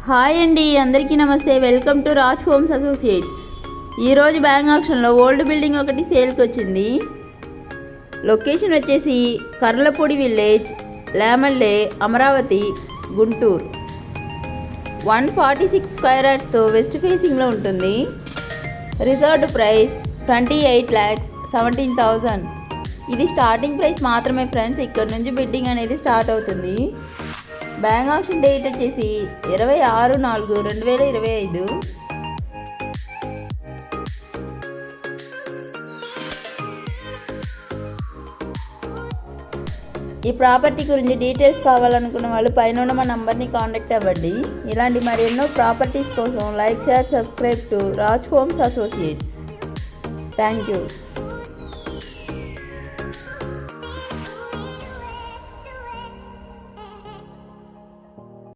Hi అండి, అందరికీ నమస్తే. Welcome to Raj homes associates. ఈరోజు బ్యాంక్ ఆక్షన్లో ఓల్డ్ బిల్డింగ్ ఒకటి సేల్కి వచ్చింది. లొకేషన్ వచ్చేసి కర్లపూడి విలేజ్, లేమల్లే, అమరావతి, గుంటూరు. 146 స్క్వేర్ యార్డ్స్తో వెస్ట్ ఫేసింగ్లో ఉంటుంది. Reserved price 28,17,000. ఇది స్టార్టింగ్ ప్రైస్ మాత్రమే ఫ్రెండ్స్. ఇక్కడ నుంచి బిడ్డింగ్ అనేది స్టార్ట్ అవుతుంది. బ్యాంక్ ఆక్షన్ డేట్ వచ్చేసి 26/4/2025. ఈ ప్రాపర్టీ గురించి డీటెయిల్స్ కావాలనుకున్న వాళ్ళు పైన ఉన్న మా నంబర్ని కాంటాక్ట్ అవ్వండి. ఇలాంటి మరెన్నో ప్రాపర్టీస్ కోసం like, share, subscribe to Raj homes associates. Thank you.